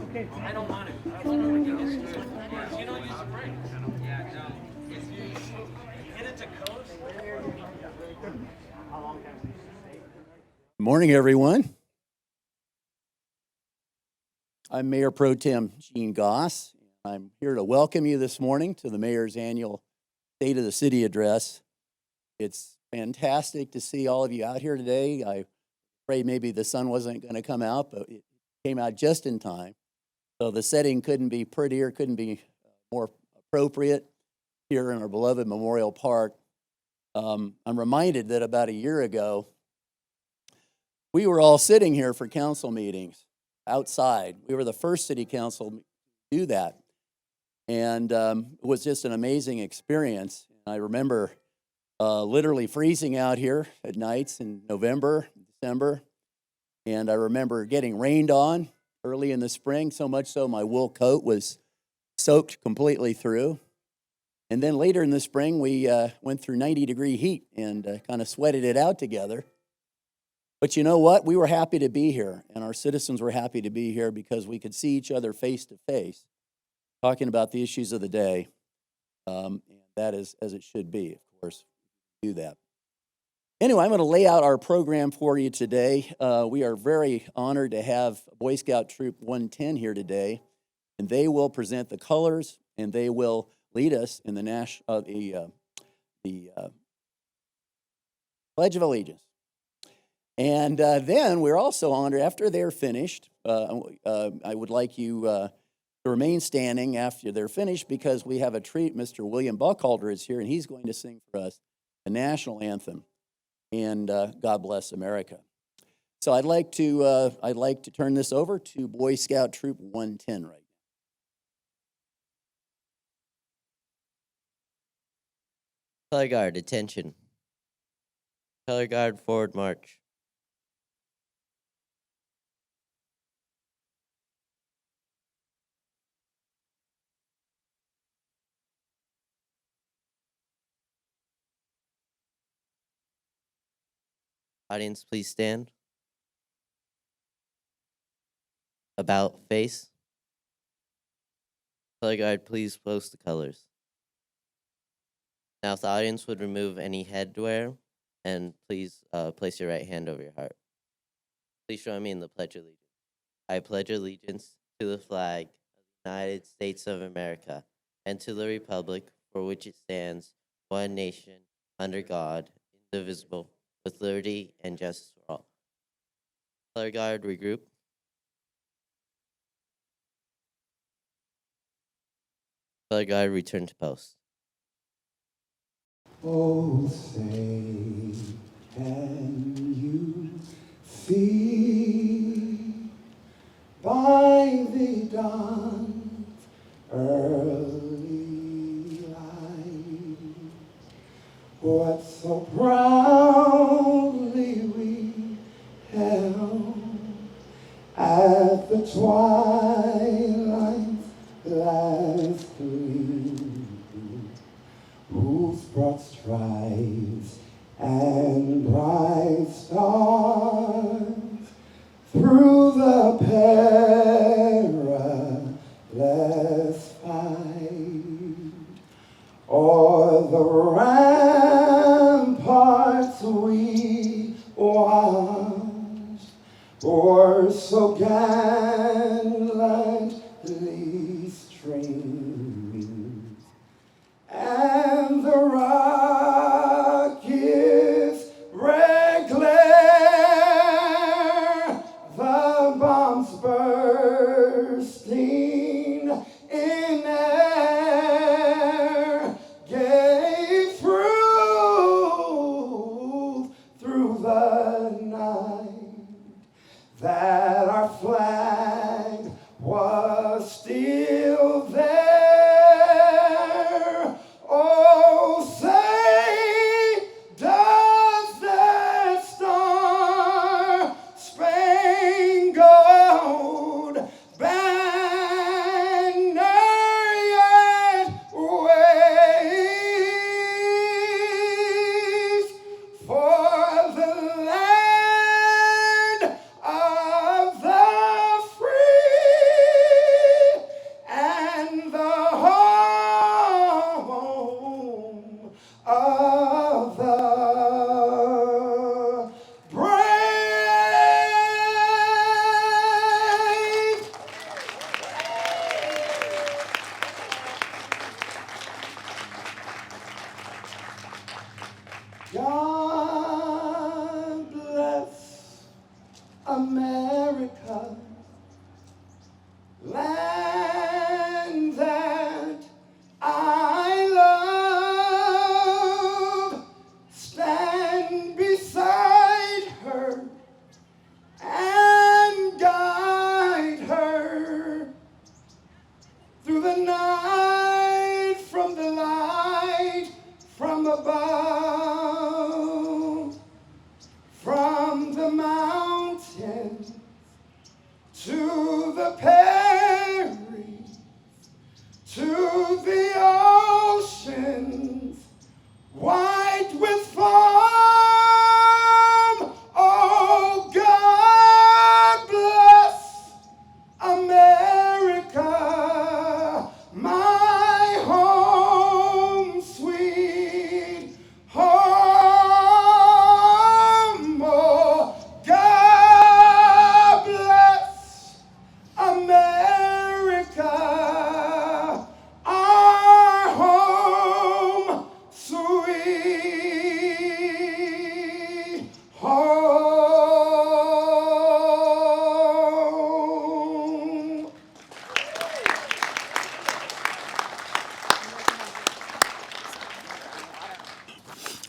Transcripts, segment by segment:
I don't want to. I want to get used to it. You don't use a break. Yeah, no. If you get it to coast. Good morning, everyone. I'm Mayor Pro Tem Gene Goss. I'm here to welcome you this morning to the Mayor's annual State of the City address. It's fantastic to see all of you out here today. I afraid maybe the sun wasn't going to come out, but it came out just in time. So the setting couldn't be prettier, couldn't be more appropriate here in our beloved Memorial Park. I'm reminded that about a year ago, we were all sitting here for council meetings outside. We were the first city council to do that. And it was just an amazing experience. I remember literally freezing out here at nights in November, December. And I remember getting rained on early in the spring, so much so my wool coat was soaked completely through. And then later in the spring, we went through 90-degree heat and kind of sweated it out together. But you know what? We were happy to be here, and our citizens were happy to be here because we could see each other face to face, talking about the issues of the day. And that is as it should be, of course, do that. Anyway, I'm going to lay out our program for you today. We are very honored to have Boy Scout Troop 110 here today, and they will present the colors, and they will lead us in the Pledge of Allegiance. And then we're also honored, after they're finished, I would like you to remain standing after they're finished because we have a treat. Mr. William Buckhalter is here, and he's going to sing for us the national anthem, and God Bless America. So I'd like to turn this over to Boy Scout Troop 110 right now. Color guard, attention. Color guard, forward march. Audience, please stand. About face. Color guard, please post the colors. Now, if the audience would remove any headwear, and please place your right hand over your heart. Please join me in the Pledge of Allegiance. I pledge allegiance to the flag of the United States of America and to the republic for which it stands, one nation, under God, indivisible, with liberty and justice for all. Color guard, regroup. Color guard, return to post. Oh, say, can you see by the dawn's early light what so proudly we held at the twilight's last gleam, whose broad stripes and bright stars through the perilous fight o'er the ramparts we watched, or so gallantly streaming, and the rockets red glare, the bombs bursting in air, gave through the night that our flag was still there. Oh, say, does that star-spangled banner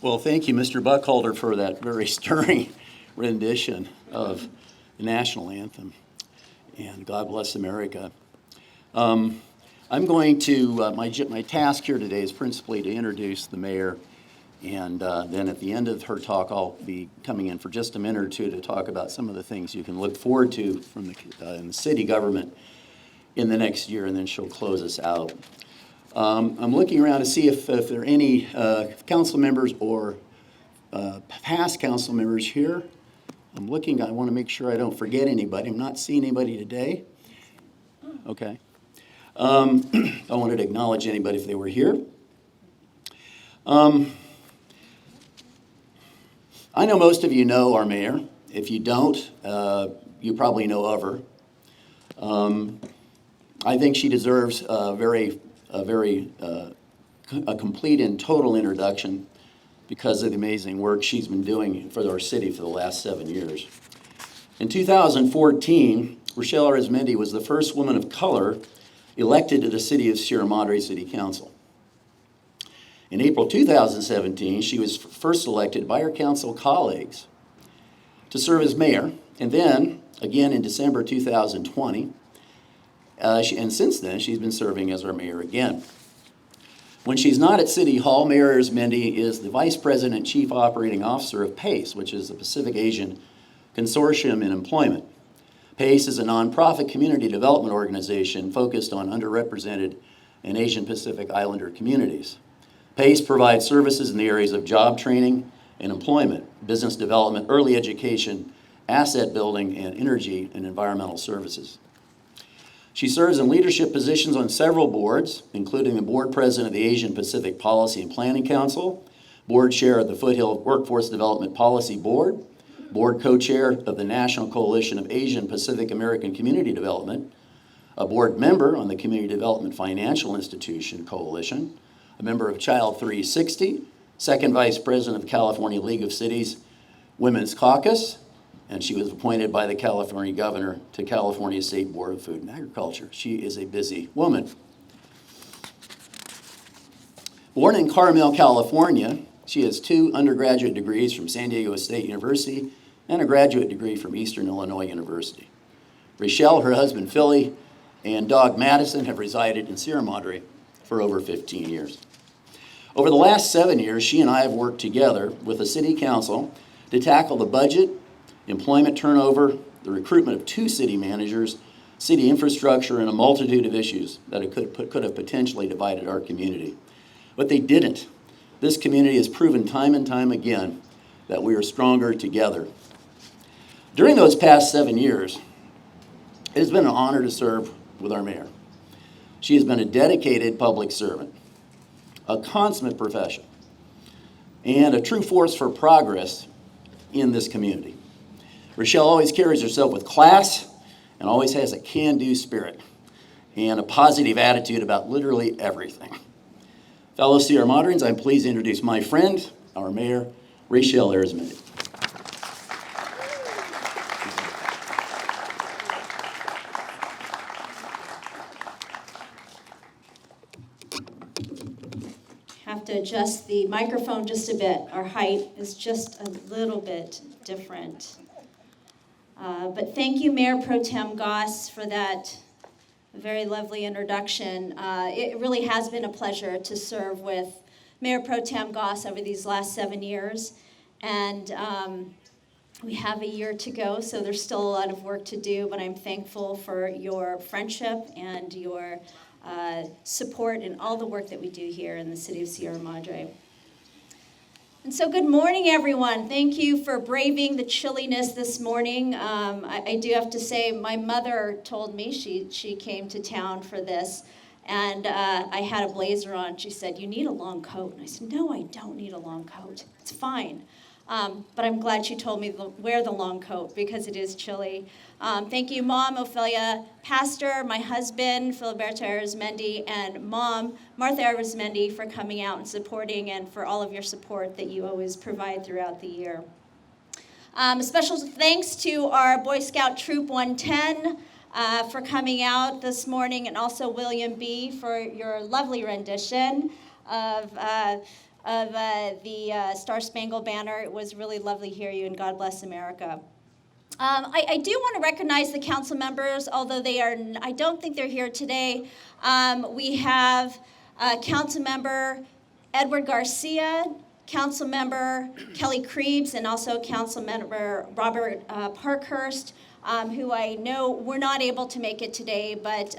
Well, thank you, Mr. Buckholder, for that very stirring rendition of the national anthem. And God bless America. I'm going to, my task here today is principally to introduce the mayor. And then at the end of her talk, I'll be coming in for just a minute or two to talk about some of the things you can look forward to from in the city government in the next year, and then she'll close us out. I'm looking around to see if there are any council members or past council members here. I'm looking, I want to make sure I don't forget anybody. I'm not seeing anybody today. Okay. I wanted to acknowledge anybody if they were here. I know most of you know our mayor. If you don't, you probably know of her. I think she deserves a complete and total introduction because of the amazing work she's been doing for our city for the last 7 years. In 2014, Rochelle Arizmendi was the first woman of color elected to the city of Sierra Madre City Council. In April 2017, she was first elected by her council colleagues to serve as mayor, and then again in December 2020, and since then, she's been serving as our mayor again. When she's not at City Hall, Mayor Arizmendi is the Vice President and Chief Operating Officer of PACE, which is the Pacific Asian Consortium in Employment. PACE is a nonprofit community development organization focused on underrepresented and Asian Pacific Islander communities. PACE provides services in the areas of job training and employment, business development, early education, asset building, and energy and environmental services. She serves in leadership positions on several boards, including the board president of the Asian Pacific Policy and Planning Council, board chair of the Foothill Workforce Development Policy Board, board co-chair of the National Coalition of Asian Pacific American Community Development, a board member on the Community Development Financial Institution Coalition, a member of Child 360, second vice president of the California League of Cities Women's Caucus, and she was appointed by the California governor to California State Board of Food and Agriculture. She is a busy woman. Born in Carmel, California, she has 2 undergraduate degrees from San Diego State University and a graduate degree from Eastern Illinois University. Rochelle, her husband Philly, and dog Madison have resided in Sierra Madre for over 15 years. Over the last 7 years, she and I have worked together with the City Council to tackle the budget, employment turnover, the recruitment of 2 city managers, city infrastructure, and a multitude of issues that could have potentially divided our community. But they didn't. This community has proven time and time again that we are stronger together. During those past 7 years, it has been an honor to serve with our mayor. She has been a dedicated public servant, a consummate professional, and a true force for progress in this community. Rochelle always carries herself with class and always has a can-do spirit and a positive attitude about literally everything. Fellow Sierra Madreans, I'm pleased to introduce my friend, our mayor, Rochelle Arizmendi. Have to adjust the microphone just a bit. Our height is just a little bit different. But thank you, Mayor Pro Tem Goss, for that very lovely introduction. It really has been a pleasure to serve with Mayor Pro Tem Goss over these last 7 years. And we have a year to go, so there's still a lot of work to do, but I'm thankful for your friendship and your support in all the work that we do here in the city of Sierra Madre. And so good morning, everyone. Thank you for braving the chilliness this morning. I do have to say, my mother told me she came to town for this, and I had a blazer on. She said, "You need a long coat." And I said, "No, I don't need a long coat. It's fine." But I'm glad she told me to wear the long coat because it is chilly. Thank you, Mom, Ophelia, Pastor, my husband, Filiberto Arizmendi, and Mom, Martha Arizmendi, for coming out and supporting and for all of your support that you always provide throughout the year. A special thanks to our Boy Scout Troop 110 for coming out this morning, and also William B. for your lovely rendition of of the Star Spangled Banner. It was really lovely to hear you, and God bless America. I do want to recognize the council members, although I don't think they're here today. We have Council Member Edward Garcia, Council Member Kelly Krebs, and also Council Member Robert Parkhurst, who I know were not able to make it today, but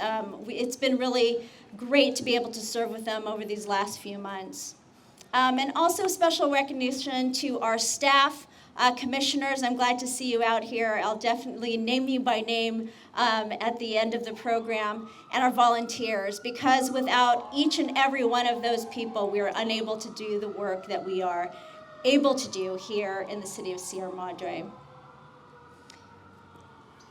it's been really great to be able to serve with them over these last few months. And also special recognition to our staff, commissioners. I'm glad to see you out here. I'll definitely name you by name at the end of the program, and our volunteers, because without each and every one of those people, we are unable to do the work that we are able to do here in the city of Sierra Madre.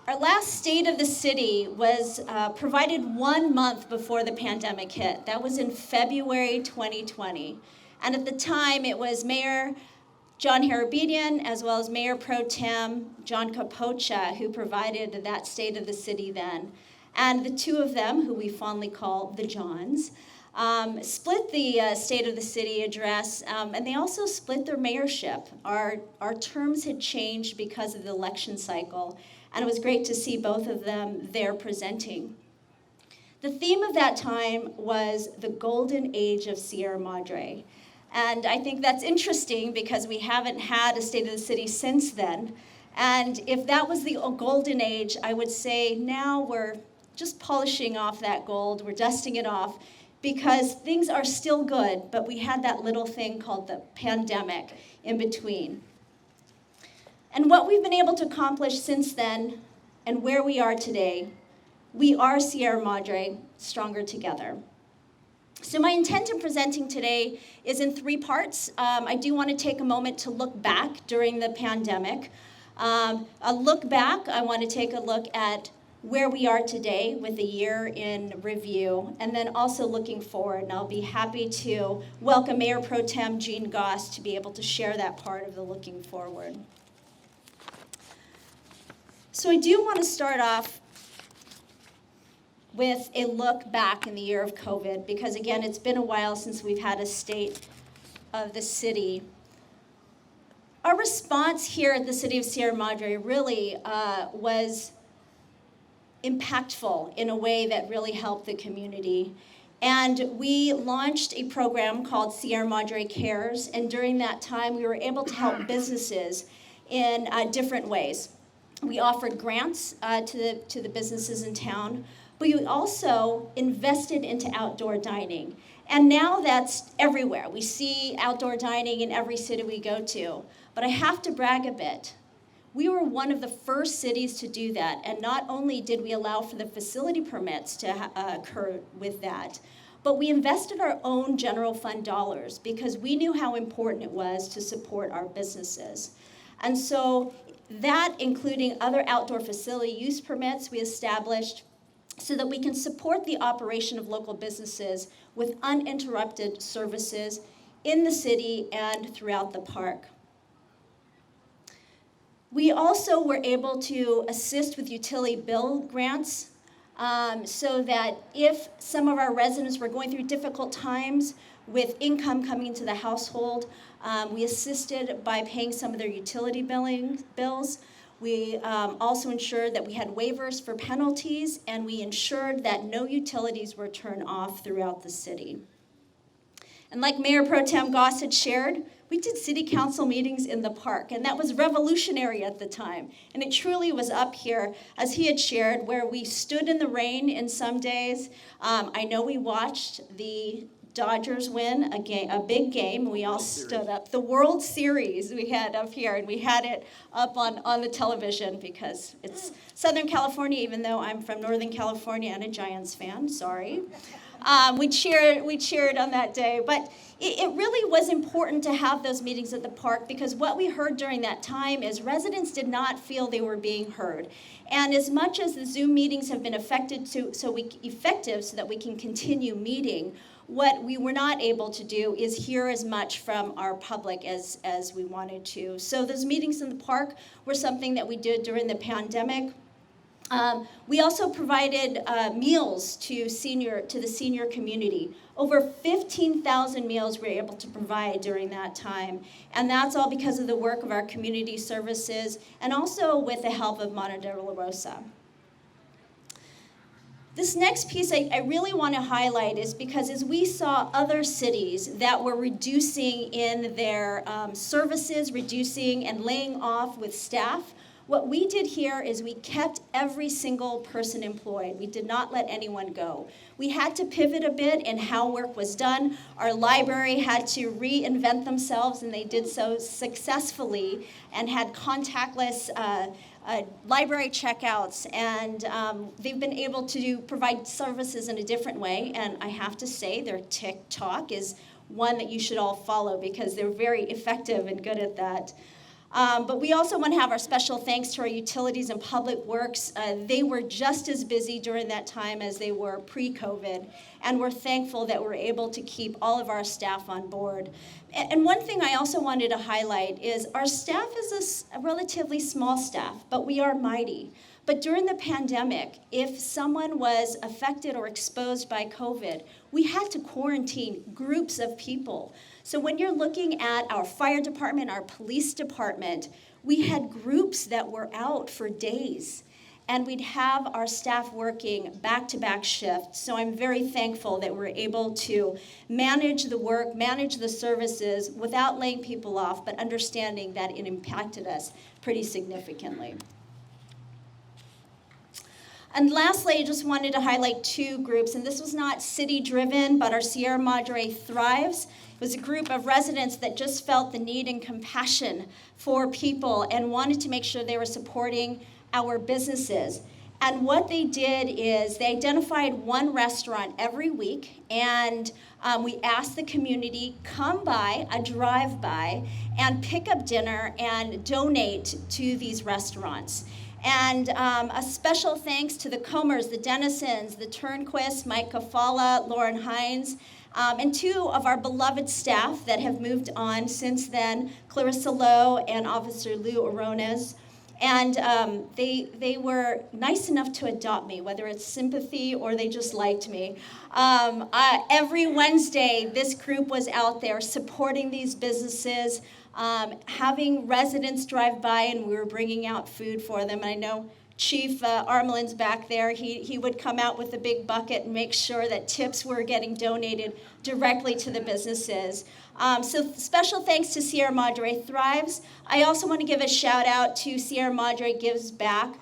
Our last State of the City was provided 1 month before the pandemic hit. That was in February 2020. And at the time, it was Mayor John Harabedian, as well as Mayor Pro Tem John Capocha, who provided that State of the City then. And the two of them, who we fondly call the Johns, split the State of the City address, and they also split their mayorship. Our terms had changed because of the election cycle, and it was great to see both of them there presenting. The theme of that time was the golden age of Sierra Madre. And I think that's interesting because we haven't had a State of the City since then. And if that was the golden age, I would say now we're just polishing off that gold, we're dusting it off, because things are still good, but we had that little thing called the pandemic in between. And what we've been able to accomplish since then and where we are today, we are Sierra Madre, stronger together. So my intent in presenting today is in 3 parts. I do want to take a moment to look back during the pandemic. A look back, I want to take a look at where we are today with a year in review, and then also looking forward. And I'll be happy to welcome Mayor Pro Tem Jean Goss to be able to share that part of the looking forward. So I do want to start off with a look back in the year of COVID, because again, it's been a while since we've had a State of the City. Our response here at the City of Sierra Madre really was impactful in a way that really helped the community. And we launched a program called Sierra Madre Cares, and during that time, we were able to help businesses in different ways. We offered grants to the businesses in town, but we also invested into outdoor dining. And now that's everywhere. We see outdoor dining in every city we go to. But I have to brag a bit. We were one of the first cities to do that. And not only did we allow for the facility permits to occur with that, but we invested our own general fund dollars because we knew how important it was to support our businesses. And so that, including other outdoor facility use permits, we established so that we can support the operation of local businesses with uninterrupted services in the city and throughout the park. We also were able to assist with utility bill grants so that if some of our residents were going through difficult times with income coming into the household, we assisted by paying some of their utility bills. We also ensured that we had waivers for penalties, and we ensured that no utilities were turned off throughout the city. And like Mayor Pro Tem Goss had shared, we did city council meetings in the park, and that was revolutionary at the time. And it truly was up here, as he had shared, where we stood in the rain in some days. I know we watched the Dodgers win a big game. We all stood up. The World Series we had up here, and we had it up on the television because it's Southern California, even though I'm from Northern California and a Giants fan, sorry. We cheered on that day, but it really was important to have those meetings at the park because what we heard during that time is residents did not feel they were being heard. And as much as the Zoom meetings have been effective so that we can continue meeting, what we were not able to do is hear as much from our public as we wanted to. So those meetings in the park were something that we did during the pandemic. We also provided meals to the senior community. Over 15,000 meals we were able to provide during that time. And that's all because of the work of our community services and also with the help of Monte de la Rosa. This next piece I really want to highlight is because as we saw other cities that were reducing in their services, reducing and laying off with staff, what we did here is we kept every single person employed. We did not let anyone go. We had to pivot a bit in how work was done. Our library had to reinvent themselves, and they did so successfully and had contactless library checkouts, and they've been able to provide services in a different way. And I have to say their TikTok is one that you should all follow because they're very effective and good at that. But we also want to have our special thanks to our utilities and public works. They were just as busy during that time as they were pre-COVID, and we're thankful that we're able to keep all of our staff on board. And one thing I also wanted to highlight is our staff is a relatively small staff, but we are mighty. But during the pandemic, if someone was affected or exposed by COVID, we had to quarantine groups of people. So when you're looking at our fire department, our police department, we had groups that were out for days. And we'd have our staff working back-to-back shifts. So I'm very thankful that we're able to manage the work, manage the services without laying people off, but understanding that it impacted us pretty significantly. And lastly, I just wanted to highlight two groups, and this was not city-driven, but our Sierra Madre Thrives. It was a group of residents that just felt the need and compassion for people and wanted to make sure they were supporting our businesses. And what they did is they identified one restaurant every week, and we asked the community, come by, a drive-by, and pick up dinner and donate to these restaurants. And a special thanks to the Comers, the Dennisons, the Turnquists, Mike Kafala, Lauren Hines, and two of our beloved staff that have moved on since then, Clarissa Lowe and Officer Lou Arones. And they were nice enough to adopt me, whether it's sympathy or they just liked me. Every Wednesday, this group was out there supporting these businesses, having residents drive by, and we were bringing out food for them. And I know Chief Armelin's back there. He would come out with a big bucket and make sure that tips were getting donated directly to the businesses. So special thanks to Sierra Madre Thrives. I also want to give a shout out to Sierra Madre Gives Back.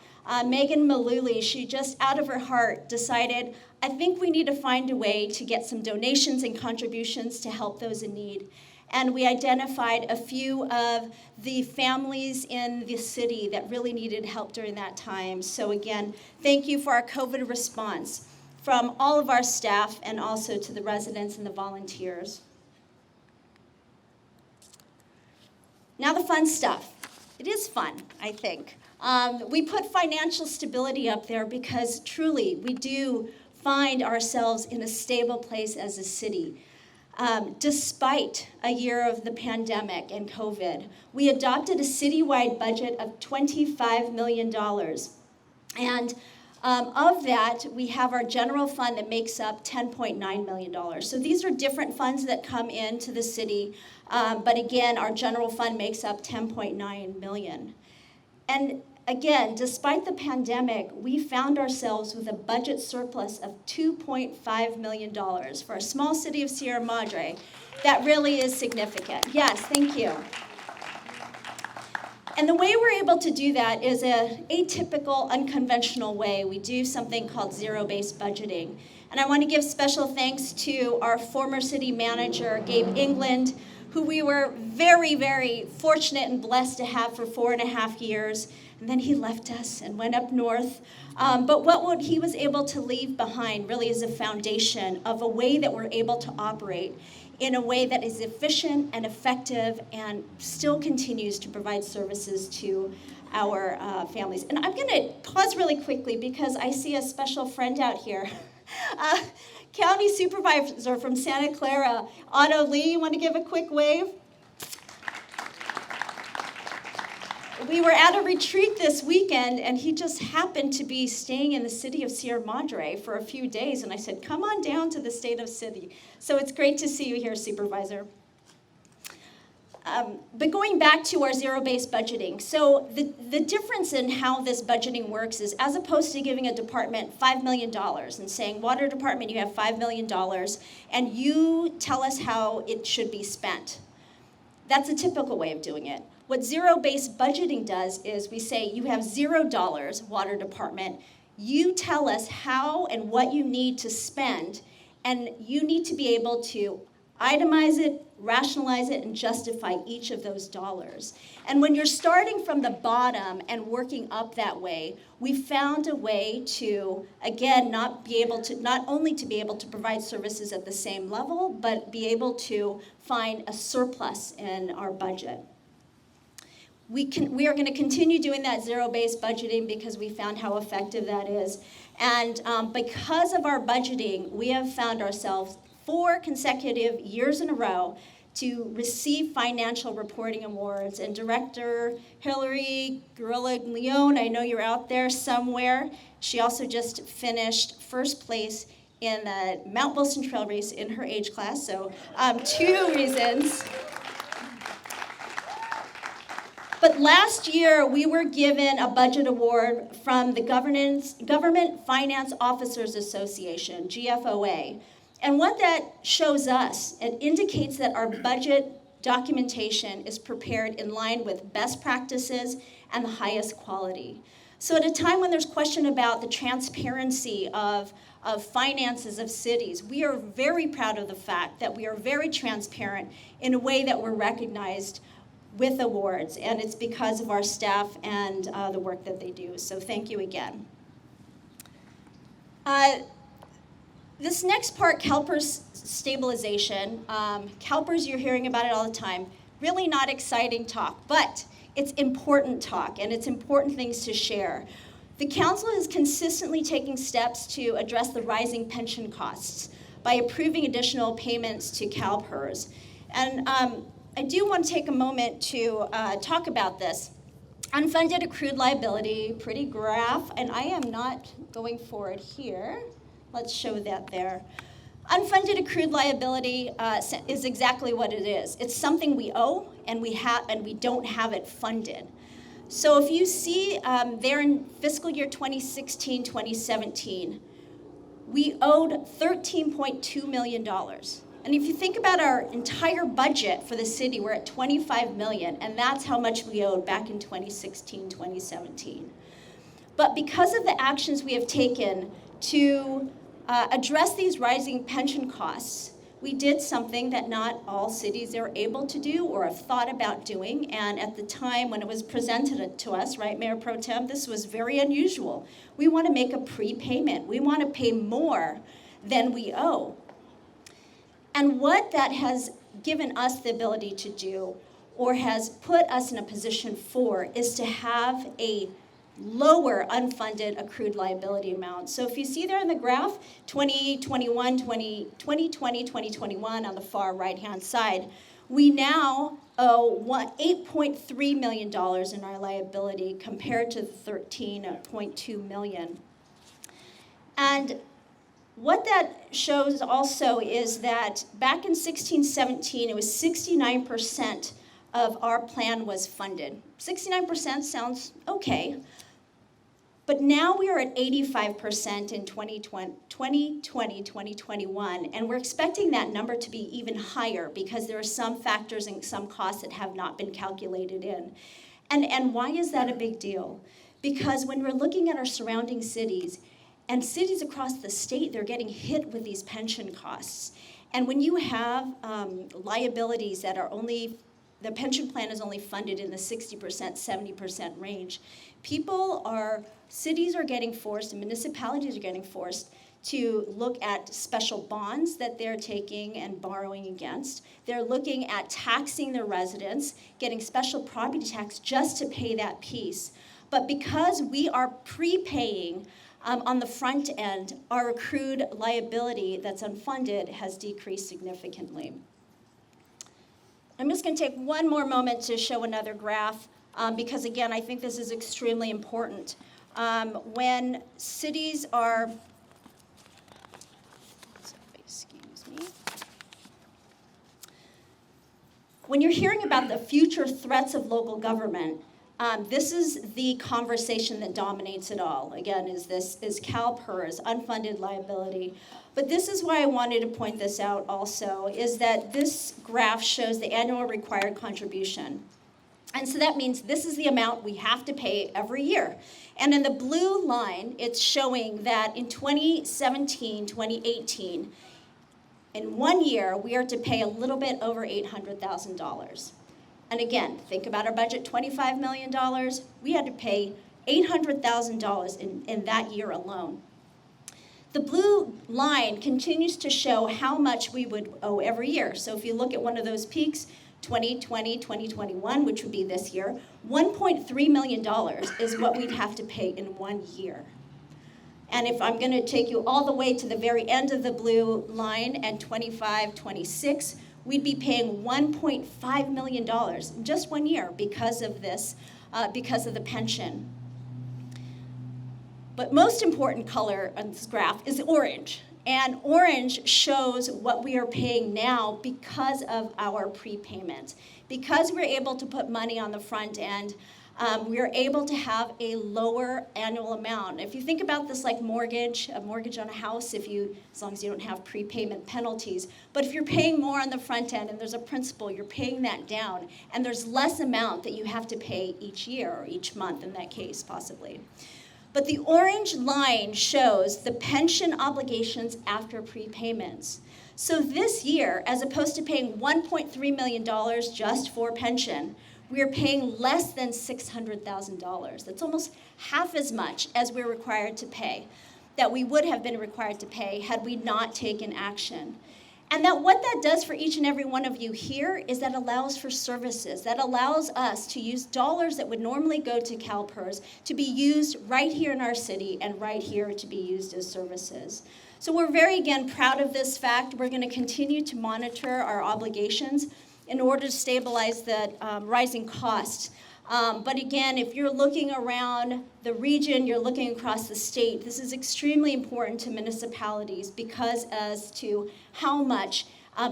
Megan Maluli, she just out of her heart decided, I think we need to find a way to get some donations and contributions to help those in need. And we identified a few of the families in the city that really needed help during that time. So again, thank you for our COVID response from all of our staff and also to the residents and the volunteers. Now the fun stuff. It is fun, I think. We put financial stability up there because truly we do find ourselves in a stable place as a city. Despite a year of the pandemic and COVID, we adopted a citywide budget of $25 million. And of that, we have our general fund that makes up $10.9 million. So these are different funds that come into the city, but again, our general fund makes up $10.9 million. And again, despite the pandemic, we found ourselves with a budget surplus of $2.5 million for a small city of Sierra Madre. That really is significant. Yes, thank you. And the way we're able to do that is an atypical, unconventional way. We do something called zero-based budgeting. And I want to give special thanks to our former city manager, Gabe England, who we were very, very fortunate and blessed to have for 4.5 years. And then he left us and went up north. But what he was able to leave behind really is a foundation of a way that we're able to operate in a way that is efficient and effective and still continues to provide services to our families. And I'm going to pause really quickly because I see a special friend out here. County Supervisor from Santa Clara, Otto Lee, you want to give a quick wave? we were at a retreat this weekend, and he just happened to be staying in the city of Sierra Madre for a few days, and I said, come on down to the state of city. So it's great to see you here, Supervisor. But going back to our zero-based budgeting, so the difference in how this budgeting works is, as opposed to giving a department $5 million and saying, water department, you have $5 million, and you tell us how it should be spent. That's a typical way of doing it. What zero-based budgeting does is we say, you have $0, water department, you tell us how and what you need to spend, and you need to be able to itemize it, rationalize it, and justify each of those dollars. And when you're starting from the bottom and working up that way, we found a way to, again, not only to be able to provide services at the same level, but be able to find a surplus in our budget. We are going to continue doing that zero-based budgeting because we found how effective that is. And because of our budgeting, we have found ourselves 4 consecutive years in a row to receive financial reporting awards. And Director Hillary Guerrilla-Leone, I know you're out there somewhere. She also just finished first place in the Mount Wilson Trail Race in her age class. So 2 reasons. But last year, we were given a budget award from the Government Finance Officers Association, GFOA. And what that shows us, it indicates that our budget documentation is prepared in line with best practices and the highest quality. So at a time when there's question about the transparency of finances of cities, we are very proud of the fact that we are very transparent in a way that we're recognized with awards, and it's because of our staff and the work that they do. So thank you again. This next part, CalPERS stabilization. CalPERS, you're hearing about it all the time. Really not exciting talk, but it's important talk, and it's important things to share. The council is consistently taking steps to address the rising pension costs by approving additional payments to CalPERS. And I do want to take a moment to talk about this. Unfunded accrued liability, pretty graph, and I am not going forward here. Let's show that there. Unfunded accrued liability is exactly what it is. It's something we owe, and we don't have it funded. So if you see there in fiscal year 2016, 2017, we owed $13.2 million. And if you think about our entire budget for the city, we're at $25 million, and that's how much we owed back in 2016, 2017. But because of the actions we have taken to address these rising pension costs, we did something that not all cities are able to do or have thought about doing. And at the time when it was presented to us, right, Mayor Pro Tem, this was very unusual. We want to make a prepayment. We want to pay more than we owe. And what that has given us the ability to do, or has put us in a position for, is to have a lower unfunded accrued liability amount. So if you see there in the graph, 2021, 2020, 2021 on the far right-hand side, we now owe $8.3 million in our liability compared to $13.2 million. And what that shows also is that back in 16-17, it was 69% of our plan was funded. 69% sounds okay. But now we are at 85% in 2020, 2021, and we're expecting that number to be even higher because there are some factors and some costs that have not been calculated in. And why is that a big deal? Because when we're looking at our surrounding cities, and cities across the state, they're getting hit with these pension costs. And when you have liabilities that are only, the pension plan is only funded in the 60%, 70% range, cities are getting forced, and municipalities are getting forced to look at special bonds that they're taking and borrowing against. They're looking at taxing their residents, getting special property tax just to pay that piece. But because we are prepaying on the front end, our accrued liability that's unfunded has decreased significantly. I'm just going to take one more moment to show another graph. because again, I think this is extremely important. When cities are, excuse me. When you're hearing about the future threats of local government, this is the conversation that dominates it all. Again, is CalPERS, unfunded liability. But this is why I wanted to point this out also, is that this graph shows the annual required contribution. And so that means this is the amount we have to pay every year. And in the blue line, it's showing that in 2017, 2018, in 1 year, we are to pay a little bit over $800,000. And again, think about our budget, $25 million. We had to pay $800,000 in that year alone. The blue line continues to show how much we would owe every year. So if you look at one of those peaks, 2020, 2021, which would be this year, $1.3 million is what we'd have to pay in 1 year. And if I'm going to take you all the way to the very end of the blue line and 25, 26, we'd be paying $1.5 million in just 1 year because of this, because of the pension. But most important color on this graph is orange. And orange shows what we are paying now because of our prepayment. Because we're able to put money on the front end, we are able to have a lower annual amount. If you think about this like a mortgage on a house, as long as you don't have prepayment penalties. But if you're paying more on the front end and there's a principal, you're paying that down, and there's less amount that you have to pay each year or each month in that case, possibly. But the orange line shows the pension obligations after prepayments. So this year, as opposed to paying $1.3 million just for pension, we are paying less than $600,000. That's almost half as much as we're required to pay, that we would have been required to pay had we not taken action. And what that does for each and every one of you here is that allows for services. That allows us to use dollars that would normally go to CalPERS to be used right here in our city and right here to be used as services. So we're very, again, proud of this fact. We're going to continue to monitor our obligations in order to stabilize the rising costs. But again, if you're looking around the region, you're looking across the state, this is extremely important to municipalities because as to how much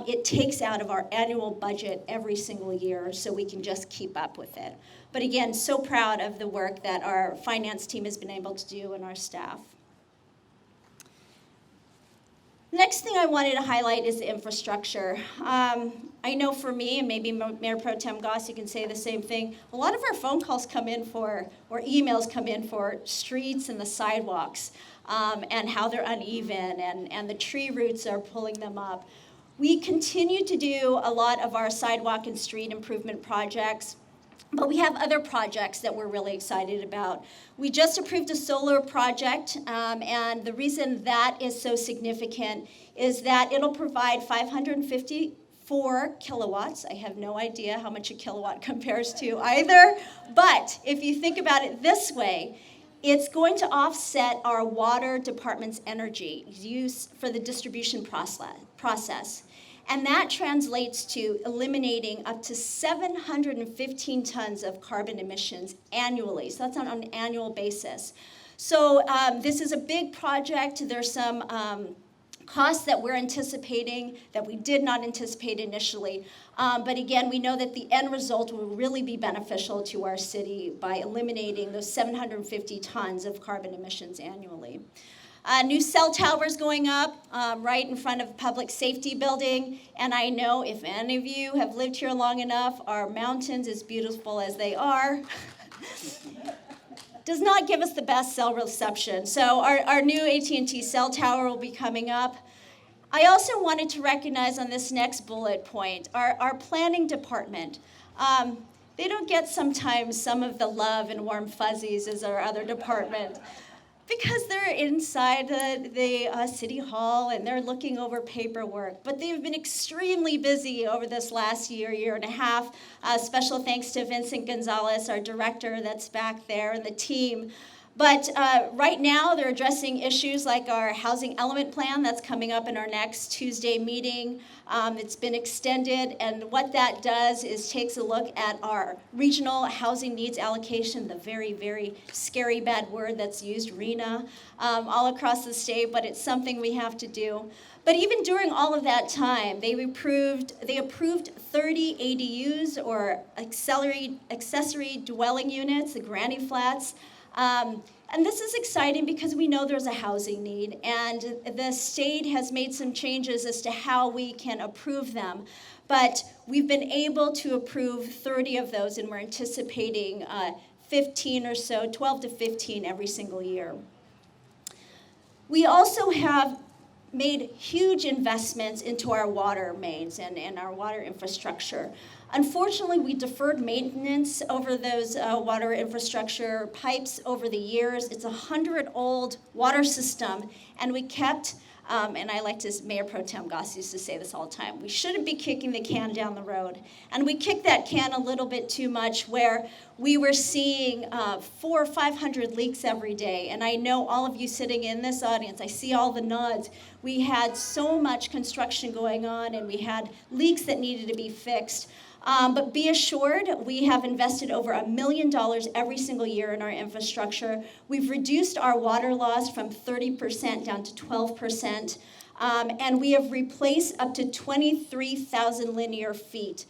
it takes out of our annual budget every single year so we can just keep up with it. But again, so proud of the work that our finance team has been able to do and our staff. Next thing I wanted to highlight is the infrastructure. I know for me, and maybe Mayor Pro Tem Goss, you can say the same thing, a lot of our phone calls come in for, or emails come in for streets and the sidewalks and how they're uneven and the tree roots are pulling them up. We continue to do a lot of our sidewalk and street improvement projects. But we have other projects that we're really excited about. We just approved a solar project, and the reason that is so significant is that it'll provide 554 kilowatts. I have no idea how much a kilowatt compares to either, but if you think about it this way, it's going to offset our water department's energy use for the distribution process. And that translates to eliminating up to 715 tons of carbon emissions annually. So that's on an annual basis. So this is a big project. There's some costs that we're anticipating that we did not anticipate initially. But again, we know that the end result will really be beneficial to our city by eliminating those 750 tons of carbon emissions annually. New cell towers going up right in front of Public Safety Building. And I know if any of you have lived here long enough, our mountains, as beautiful as they are, does not give us the best cell reception. So our new AT&T cell tower will be coming up. I also wanted to recognize on this next bullet point, our planning department. They don't get sometimes some of the love and warm fuzzies as our other department, because they're inside the City Hall and they're looking over paperwork. But they've been extremely busy over this last year and a half. Special thanks to Vincent Gonzalez, our director that's back there, and the team. But right now, they're addressing issues like our housing element plan that's coming up in our next Tuesday meeting. It's been extended, and what that does is takes a look at our regional housing needs allocation, the very, very scary bad word that's used, RENA, all across the state, but it's something we have to do. But even during all of that time, they approved 30 ADUs, or accessory dwelling units, the granny flats. And this is exciting because we know there's a housing need, and the state has made some changes as to how we can approve them. But we've been able to approve 30 of those, and we're anticipating 15 or so, 12 to 15 every single year. We also have made huge investments into our water mains and our water infrastructure. Unfortunately, we deferred maintenance over those water infrastructure pipes over the years. It's a 100-old water system, and we kept, and I like to, Mayor Pro Tem Goss used to say this all the time, we shouldn't be kicking the can down the road. And we kicked that can a little bit too much, where we were seeing 400 or 500 leaks every day. And I know all of you sitting in this audience, I see all the nods. We had so much construction going on, and we had leaks that needed to be fixed. But be assured, we have invested over $1 million every single year in our infrastructure. We've reduced our water loss from 30% down to 12%. And we have replaced up to 23,000 linear feet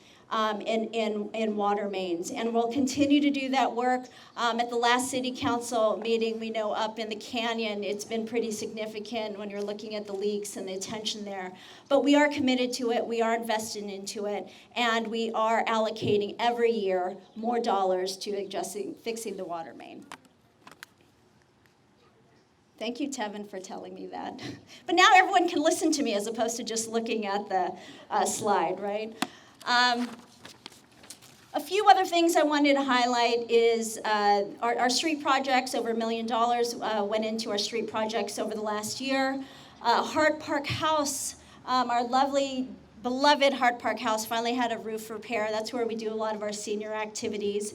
in water mains. And we'll continue to do that work. At the last city council meeting, we know up in the canyon, it's been pretty significant when you're looking at the leaks and the attention there. But we are committed to it, we are investing into it, and we are allocating every year more dollars to fixing the water main. Thank you, Tevin, for telling me that. But now everyone can listen to me as opposed to just looking at the slide, right? A few other things I wanted to highlight is our street projects. Over $1 million went into our street projects over the last year. Hart Park House, our lovely, beloved Hart Park House, finally had a roof repair. That's where we do a lot of our senior activities.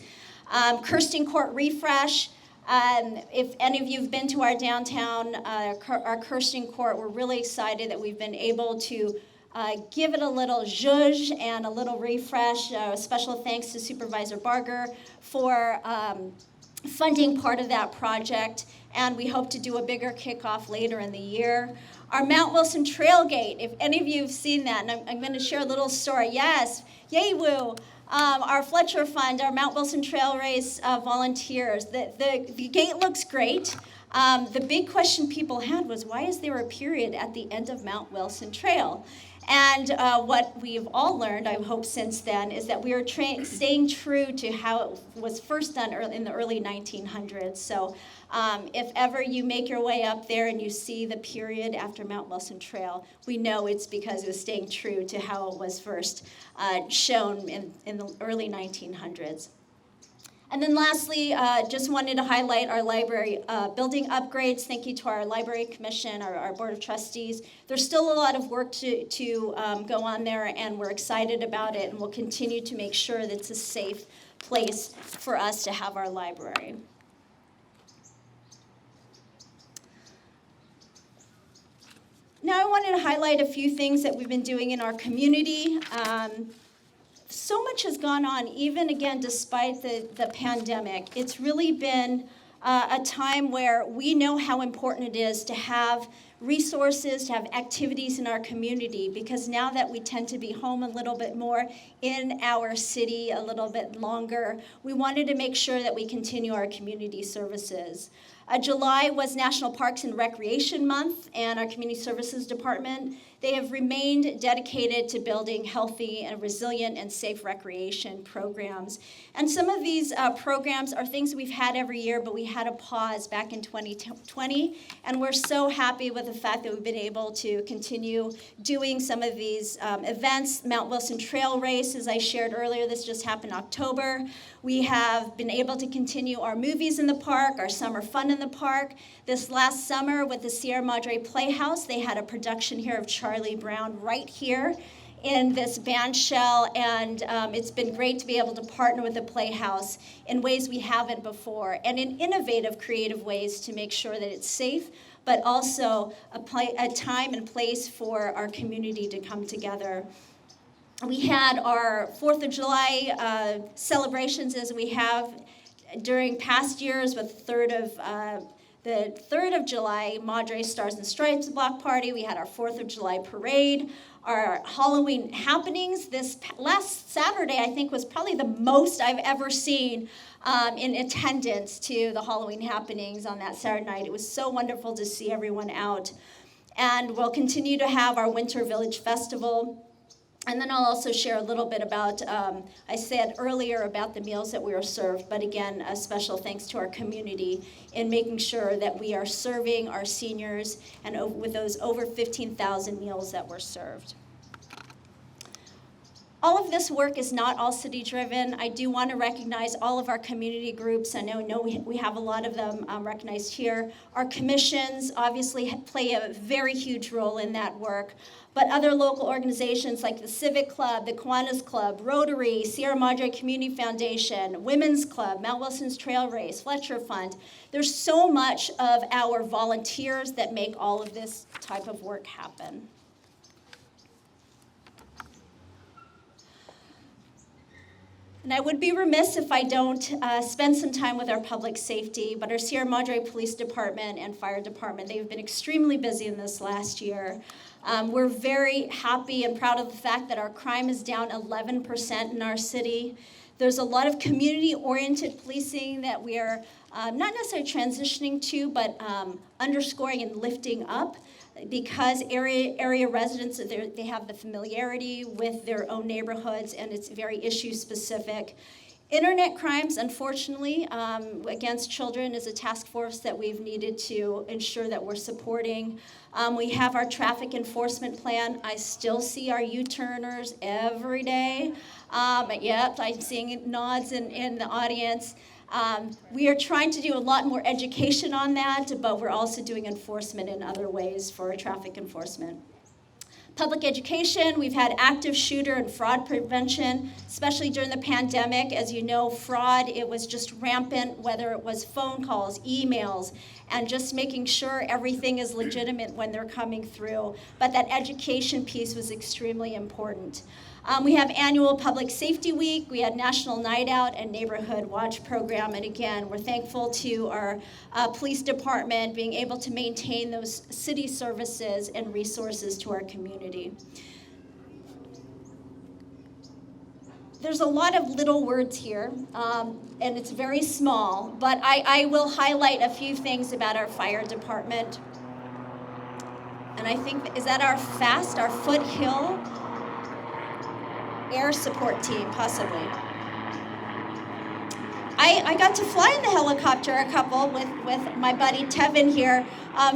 Kirsten Court refresh. If any of you have been to our downtown, our Kirsten Court, we're really excited that we've been able to give it a little zhuzh and a little refresh. Special thanks to Supervisor Barger for funding part of that project, and we hope to do a bigger kickoff later in the year. Our Mount Wilson Trailgate, if any of you have seen that, and I'm going to share a little story. Yes, yay woo! Our Fletcher Fund, our Mount Wilson Trail Race volunteers. The gate looks great. The big question people had was, why is there a period at the end of Mount Wilson Trail? And what we've all learned, I hope, since then, is that we are staying true to how it was first done in the early 1900s. So if ever you make your way up there and you see the period after Mount Wilson Trail, we know it's because it was staying true to how it was first shown in the early 1900s. And then lastly, just wanted to highlight our library building upgrades. Thank you to our Library Commission, our Board of Trustees. There's still a lot of work to go on there, and we're excited about it, and we'll continue to make sure that it's a safe place for us to have our library. Now I wanted to highlight a few things that we've been doing in our community. So much has gone on, even again, despite the pandemic. It's really been a time where we know how important it is to have resources, to have activities in our community, because now that we tend to be home a little bit more in our city a little bit longer, we wanted to make sure that we continue our community services. July was National Parks and Recreation Month, and our Community Services Department, they have remained dedicated to building healthy and resilient and safe recreation programs. And some of these programs are things we've had every year, but we had a pause back in 2020, and we're so happy with the fact that we've been able to continue doing some of these events. Mount Wilson Trail Race, as I shared earlier, this just happened in October. We have been able to continue our movies in the park, our summer fun in the park. This last summer with the Sierra Madre Playhouse, they had a production here of Charlie Brown right here in this band shell, and it's been great to be able to partner with the Playhouse in ways we haven't before, and in innovative, creative ways to make sure that it's safe, but also a time and place for our community to come together. We had our 4th of July celebrations as we have during past years with the 3rd of July Madre Stars and Stripes block party. We had our 4th of July parade. Our Halloween happenings this last Saturday, I think, was probably the most I've ever seen in attendance to the Halloween happenings on that Saturday night. It was so wonderful to see everyone out. And we'll continue to have our Winter Village Festival. And then I'll also share a little bit about, I said earlier about the meals that we were served, but again, a special thanks to our community in making sure that we are serving our seniors and with those over 15,000 meals that were served. All of this work is not all city-driven. I do want to recognize all of our community groups. I know we have a lot of them recognized here. Our commissions obviously play a very huge role in that work. But other local organizations like the Civic Club, the Kiwanis Club, Rotary, Sierra Madre Community Foundation, Women's Club, Mount Wilson's Trail Race, Fletcher Fund. There's so much of our volunteers that make all of this type of work happen. And I would be remiss if I don't spend some time with our public safety, but our Sierra Madre Police Department and Fire Department, they've been extremely busy in this last year. We're very happy and proud of the fact that our crime is down 11% in our city. There's a lot of community-oriented policing that we are not necessarily transitioning to, but underscoring and lifting up, because area residents, they have the familiarity with their own neighborhoods, and it's very issue-specific. Internet crimes, unfortunately, against children is a task force that we've needed to ensure that we're supporting. We have our traffic enforcement plan. I still see our U-turners every day. Yep, I'm seeing nods in the audience. We are trying to do a lot more education on that, but we're also doing enforcement in other ways for traffic enforcement. Public education, we've had active shooter and fraud prevention, especially during the pandemic. As you know, fraud, it was just rampant, whether it was phone calls, emails, and just making sure everything is legitimate when they're coming through. But that education piece was extremely important. We have annual Public Safety Week. We had National Night Out and Neighborhood Watch program. And again, we're thankful to our police department being able to maintain those city services and resources to our community. There's a lot of little words here, and it's very small, but I will highlight a few things about our fire department. And I think, is that our Foothill Air Support Team, possibly. I got to fly in the helicopter a couple with my buddy Tevin here,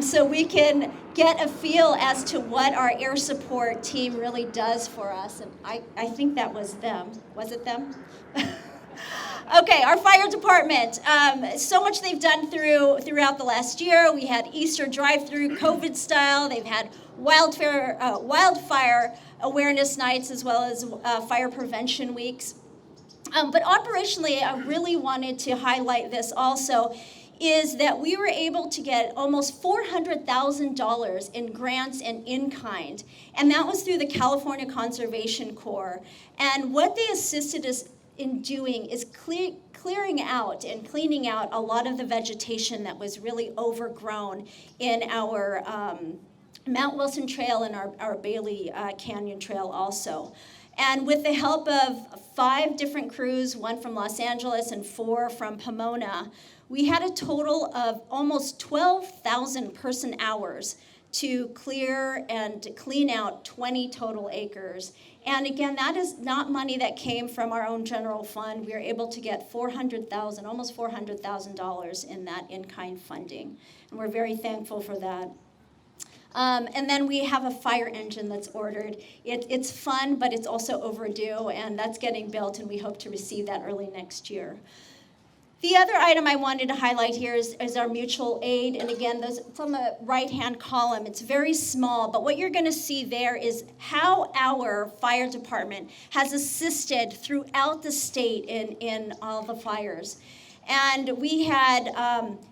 so we can get a feel as to what our air support team really does for us. And I think that was them. Was it them? Okay, our fire department. So much they've done throughout the last year. We had Easter drive-through, COVID style. They've had wildfire awareness nights, as well as fire prevention weeks. But operationally, I really wanted to highlight this also, is that we were able to get almost $400,000 in grants and in-kind, and that was through the California Conservation Corps. And what they assisted us in doing is clearing out and cleaning out a lot of the vegetation that was really overgrown in our Mount Wilson Trail and our Bailey Canyon Trail also. And with the help of 5 different crews, 1 from Los Angeles and 4 from Pomona, we had a total of almost 12,000 person hours to clear and to clean out 20 total acres. And again, that is not money that came from our own general fund. We were able to get almost $400,000 in that in-kind funding. And we're very thankful for that. And then we have a fire engine that's ordered. It's fun, but it's also overdue, and that's getting built, and we hope to receive that early next year. The other item I wanted to highlight here is our mutual aid. And again, it's on the right-hand column. It's very small, but what you're going to see there is how our fire department has assisted throughout the state in all the fires. And we had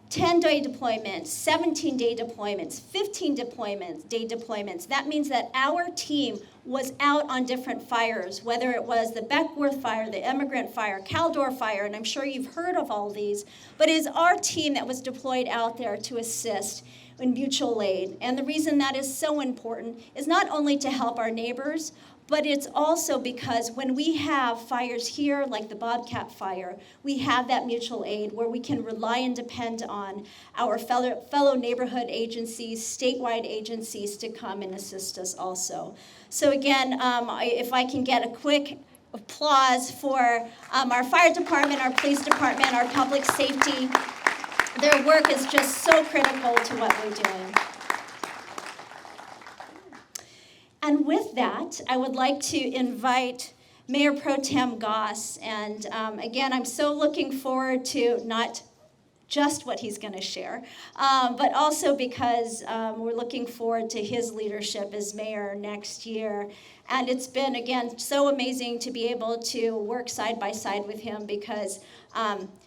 10-day deployments, 17-day deployments, 15-day deployments. That means that our team was out on different fires, whether it was the Beckworth fire, the Immigrant fire, Caldor fire, and I'm sure you've heard of all these, but it is our team that was deployed out there to assist in mutual aid. And the reason that is so important is not only to help our neighbors, but it's also because when we have fires here, like the Bobcat fire, we have that mutual aid where we can rely and depend on our fellow neighborhood agencies, statewide agencies to come and assist us also. So again, if I can get a quick applause for our fire department, our police department, our public safety. Their work is just so critical to what we're doing. And with that, I would like to invite Mayor Pro Tem Goss. And again, I'm so looking forward to not just what he's going to share, but also because we're looking forward to his leadership as mayor next year. And it's been, again, so amazing to be able to work side by side with him because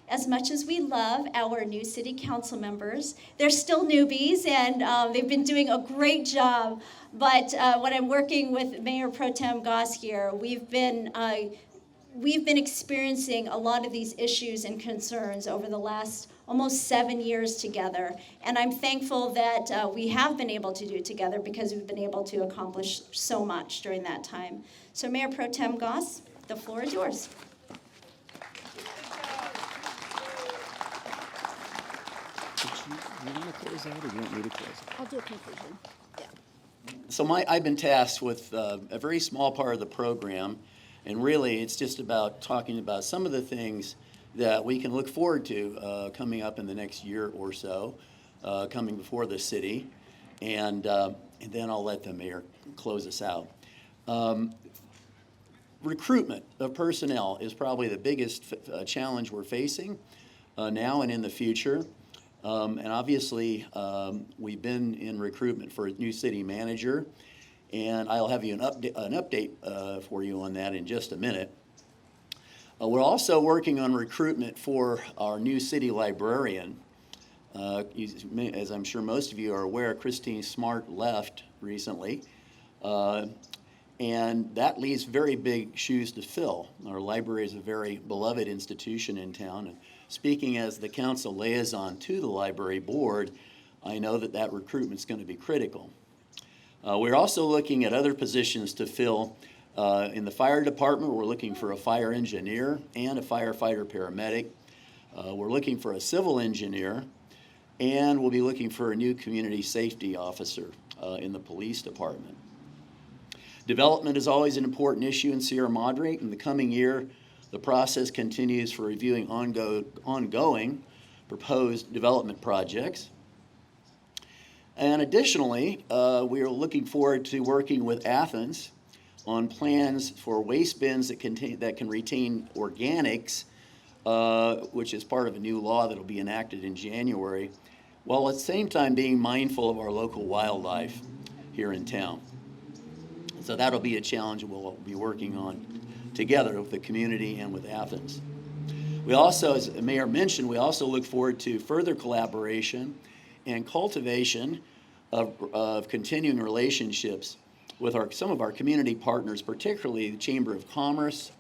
as much as we love our new city council members, they're still newbies and they've been doing a great job. But when I'm working with Mayor Pro Tem Goss here, we've been experiencing a lot of these issues and concerns over the last almost 7 years together. And I'm thankful that we have been able to do it together because we've been able to accomplish so much during that time. So Mayor Pro Tem Goss, the floor is yours. You want to close out or do you want me to close it? I'll do a conclusion. Yeah. So I've been tasked with a very small part of the program, and really it's just about talking about some of the things that we can look forward to coming up in the next year or so, coming before the city, and then I'll let the mayor close us out. Recruitment of personnel is probably the biggest challenge we're facing now and in the future. And obviously, we've been in recruitment for a new city manager, and I'll have you an update for you on that in just a minute. We're also working on recruitment for our new city librarian. As I'm sure most of you are aware, Christine Smart left recently, and that leaves very big shoes to fill. Our library is a very beloved institution in town. And speaking as the council liaison to the library board, I know that recruitment is going to be critical. We're also looking at other positions to fill. In the fire department, we're looking for a fire engineer and a firefighter paramedic. We're looking for a civil engineer, and we'll be looking for a new community safety officer in the police department. Development is always an important issue in Sierra Madre. In the coming year, the process continues for reviewing ongoing proposed development projects. And additionally, we are looking forward to working with Athens on plans for waste bins that can retain organics, which is part of a new law that will be enacted in January, while at the same time being mindful of our local wildlife here in town. So that'll be a challenge we'll be working on together with the community and with Athens. We also, as the mayor mentioned, we also look forward to further collaboration and cultivation of continuing relationships with some of our community partners, particularly the Chamber of Commerce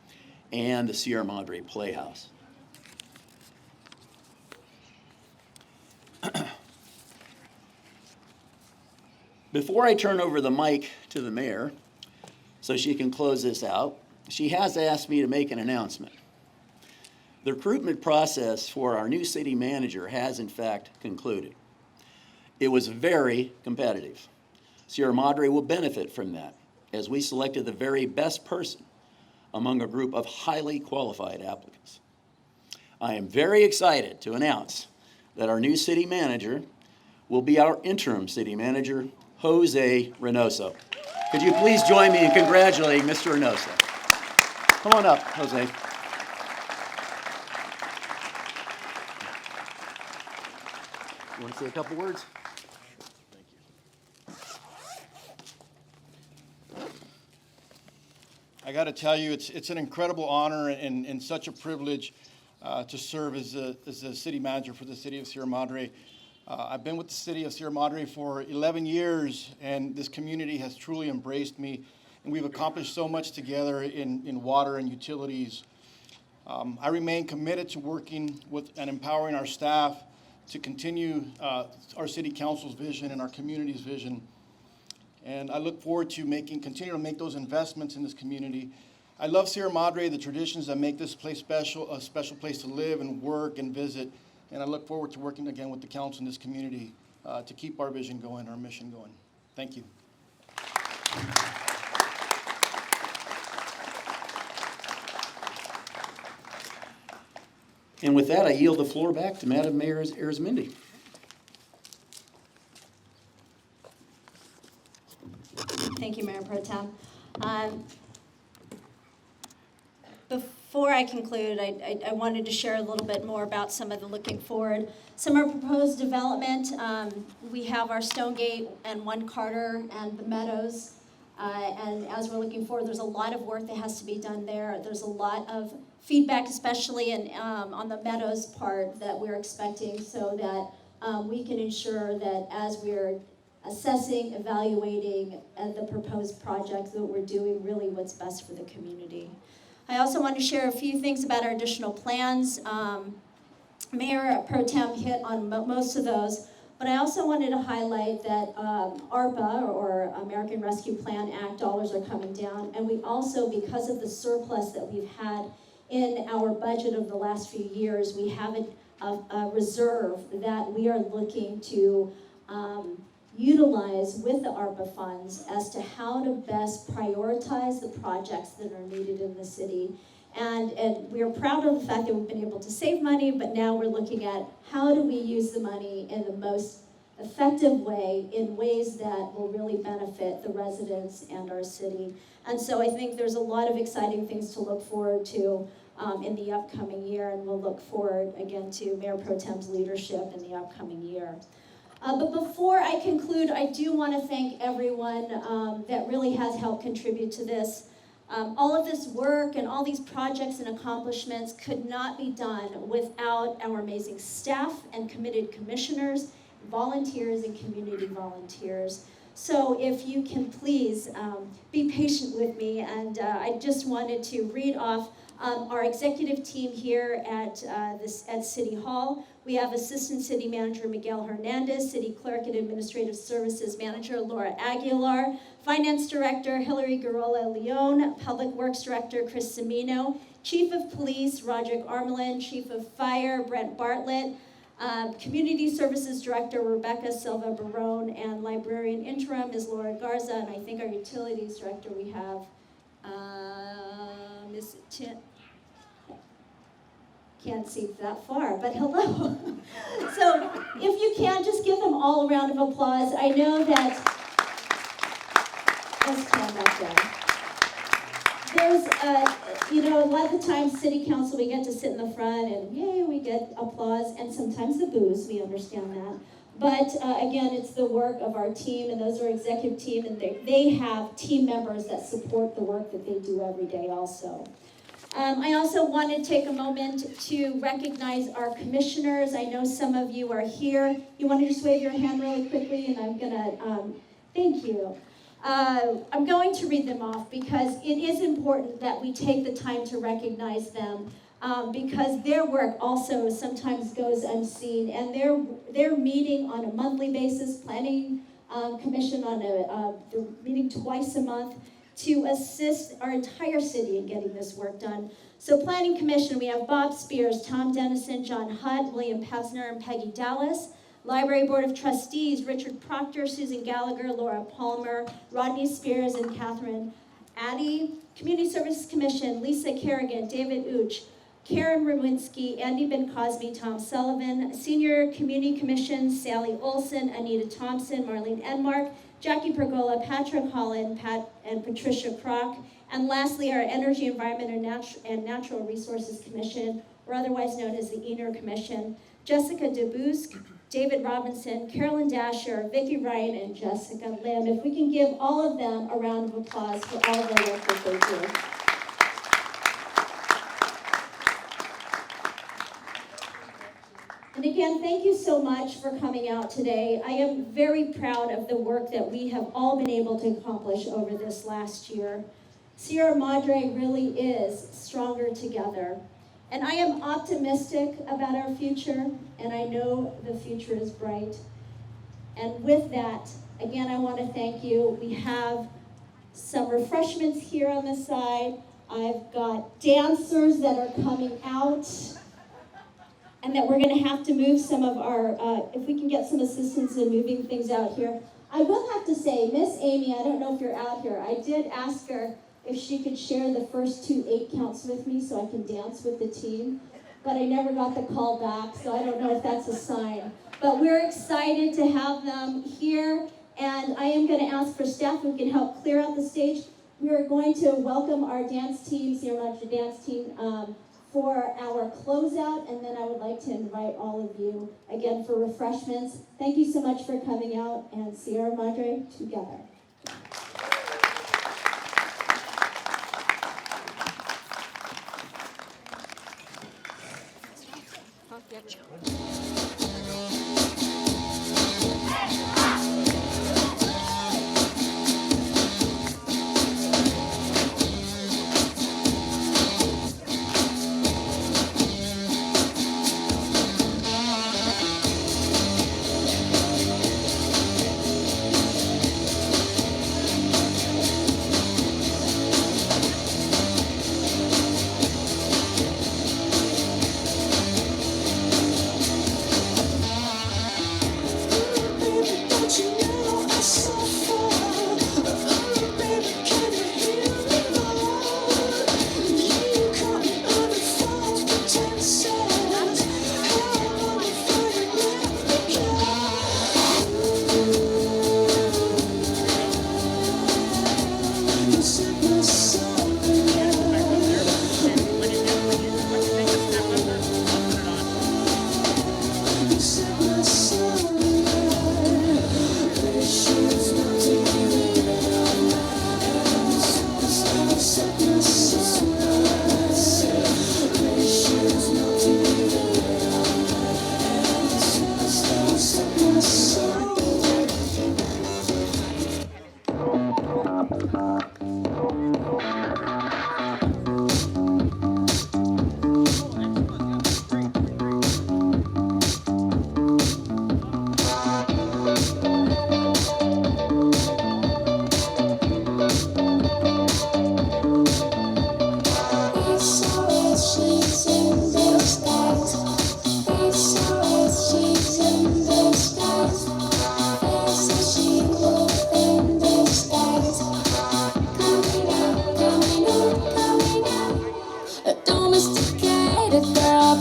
and the Sierra Madre Playhouse. Before I turn over the mic to the mayor, so she can close this out, she has asked me to make an announcement. The recruitment process for our new city manager has in fact concluded. It was very competitive. Sierra Madre will benefit from that, as we selected the very best person among a group of highly qualified applicants. I am very excited to announce that our new city manager will be our interim city manager, Jose Reynoso. Could you please join me in congratulating Mr. Reynoso? Come on up, Jose. want to say a couple words? I got to tell you, it's an incredible honor and such a privilege to serve as the city manager for the city of Sierra Madre. I've been with the city of Sierra Madre for 11 years, and this community has truly embraced me, and we've accomplished so much together in water and utilities. I remain committed to working with and empowering our staff to continue our city council's vision and our community's vision. And I look forward to continue to make those investments in this community. I love Sierra Madre, the traditions that make this place special, a special place to live and work and visit. And I look forward to working again with the council in this community to keep our vision going, our mission going. Thank you. And with that, I yield the floor back to Madam Mayor Arizmendi. Thank you, Mayor Pro Tem. Before I conclude, I wanted to share a little bit more about some of the looking forward. Some of our proposed development, we have our Stonegate and One Carter and the Meadows. And as we're looking forward, there's a lot of work that has to be done there. There's a lot of feedback, especially on the Meadows part, that we're expecting, so that we can ensure that as we're assessing, evaluating the proposed projects, that we're doing really what's best for the community. I also want to share a few things about our additional plans. Mayor Pro Tem hit on most of those, but I also wanted to highlight that ARPA, or American Rescue Plan Act, dollars are coming down, and we also, because of the surplus that we've had in our budget of the last few years, we have a reserve that we are looking to utilize with the ARPA funds as to how to best prioritize the projects that are needed in the city. And we're proud of the fact that we've been able to save money, but now we're looking at how do we use the money in the most effective way, in ways that will really benefit the residents and our city. And so I think there's a lot of exciting things to look forward to in the upcoming year, and we'll look forward again to Mayor Pro Tem's leadership in the upcoming year. But before I conclude, I do want to thank everyone that really has helped contribute to this. All of this work and all these projects and accomplishments could not be done without our amazing staff and committed commissioners, volunteers, and community volunteers. So if you can please be patient with me, and I just wanted to read off our executive team here at City Hall. We have Assistant City Manager Miguel Hernandez, City Clerk and Administrative Services Manager Laura Aguilar, Finance Director Hilary Garola Leon, Public Works Director Chris Semino, Chief of Police Roderick Armelin, Chief of Fire Brent Bartlett, Community Services Director Rebecca Silva Barone, and Librarian Interim is Laura Garza, and I think our Utilities Director we have Ms. Can't see that far, but hello. So if you can, just give them all a round of applause. I know that, let's stand back there. There's, a lot of the times City Council, we get to sit in the front and yay, we get applause, and sometimes the boos, we understand that. But again, it's the work of our team, and those are executive team, and they have team members that support the work that they do every day also. I also want to take a moment to recognize our commissioners. I know some of you are here. You want to just wave your hand really quickly, and I'm going to, thank you. I'm going to read them off because it is important that we take the time to recognize them, because their work also sometimes goes unseen, and they're meeting on a monthly basis, planning commission they're meeting twice a month to assist our entire city in getting this work done. So Planning Commission, we have Bob Spears, Tom Dennison, John Hutt, William Pesner, and Peggy Dallas. Library Board of Trustees, Richard Proctor, Susan Gallagher, Laura Palmer, Rodney Spears, and Catherine Addy. Community Services Commission, Lisa Kerrigan, David Uch, Karen Rwinski, Andy Ben Cosme, Tom Sullivan. Senior Community Commission, Sally Olson, Anita Thompson, Marlene Enmark, Jackie Pergola, Patrick Holland, and Patricia Kroc. And lastly, our Energy, Environment, and Natural Resources Commission, or otherwise known as the ENER Commission, Jessica DeBusk, David Robinson, Carolyn Dasher, Vicki Wright, and Jessica Lim. If we can give all of them a round of applause for all the work that they do. And again, thank you so much for coming out today. I am very proud of the work that we have all been able to accomplish over this last year. Sierra Madre really is stronger together. And I am optimistic about our future, and I know the future is bright. And with that, again, I want to thank you. We have some refreshments here on the side. I've got dancers that are coming out, and that we're going to have to move some of our, if we can get some assistance in moving things out here. I will have to say, Miss Amy, I don't know if you're out here, I did ask her if she could share the first 2 8 counts with me so I can dance with the team, but I never got the call back, so I don't know if that's a sign. But we're excited to have them here, and I am going to ask for staff who can help clear out the stage. We are going to welcome our dance team, Sierra Madre dance team, for our closeout, and then I would like to invite all of you again for refreshments. Thank you so much for coming out, and Sierra Madre together.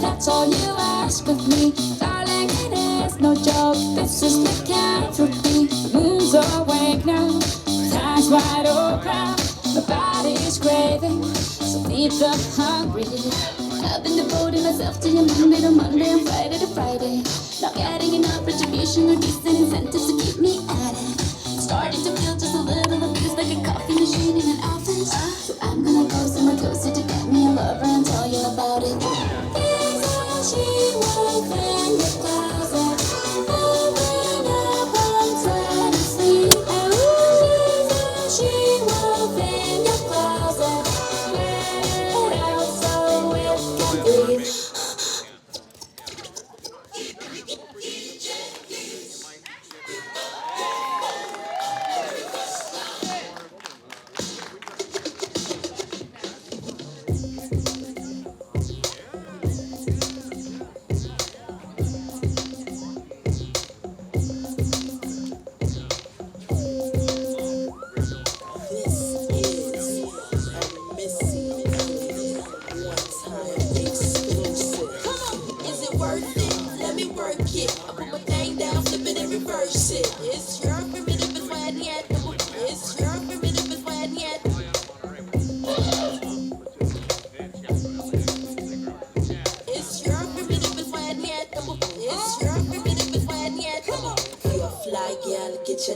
That's all you ask of me, darling. It is no joke. This is lycanthropy. The moon's awake now, my eyes wide open. My body's craving, so feed the hungry. I've been devoting myself to you Monday to Monday and Friday to Friday. Not getting enough retribution or decent incentives to keep me at it. Starting to feel just a little abused, like a coffee machine in an office. So I'm gonna go somewhere closer to get me a lover and tell you about it. She won't in the closet, open up and try to sleep. She won't in your closet, let it out so it can breathe.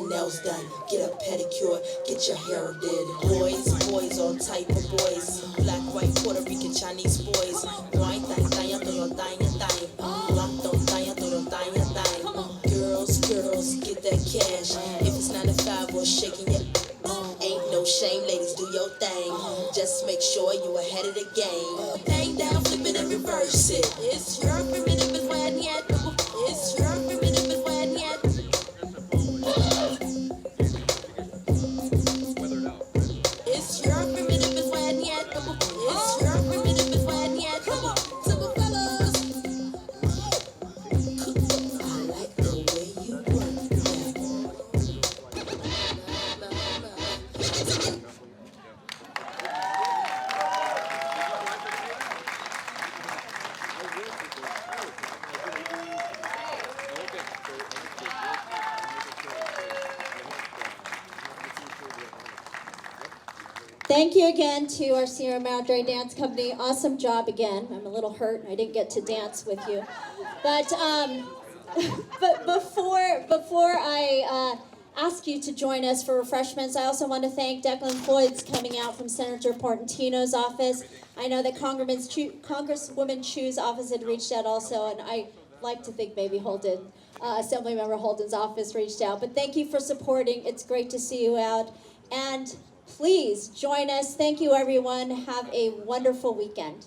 nails done, get a pedicure, get your hair did. Boys, all type of boys. Black, white, Puerto Rican, Chinese boys. Wine, thang, todo, thang. Rum, thang. Girls, get that cash. If it's 9 to 5 or shaking your ain't no shame, ladies, do your thing. Just make sure you ahead of the game. Bang down, flip it and reverse it. It's your primitive and when yet. It's your primitive and when yet. It's your primitive and when yet. It's your primitive and when yet. Come on, simple fellas. I like the way you work that. Thank you again to our Sierra Madre Dance Company. Awesome job again. I'm a little hurt. I didn't get to dance with you. But but before I ask you to join us for refreshments, I also want to thank Declan Floyd's coming out from Senator Portantino's office. I know that Congresswoman Chu's office had reached out also, and I like to think maybe Holden, Assemblymember Holden's office reached out. But thank you for supporting. It's great to see you out. And please join us. Thank you, everyone. Have a wonderful weekend.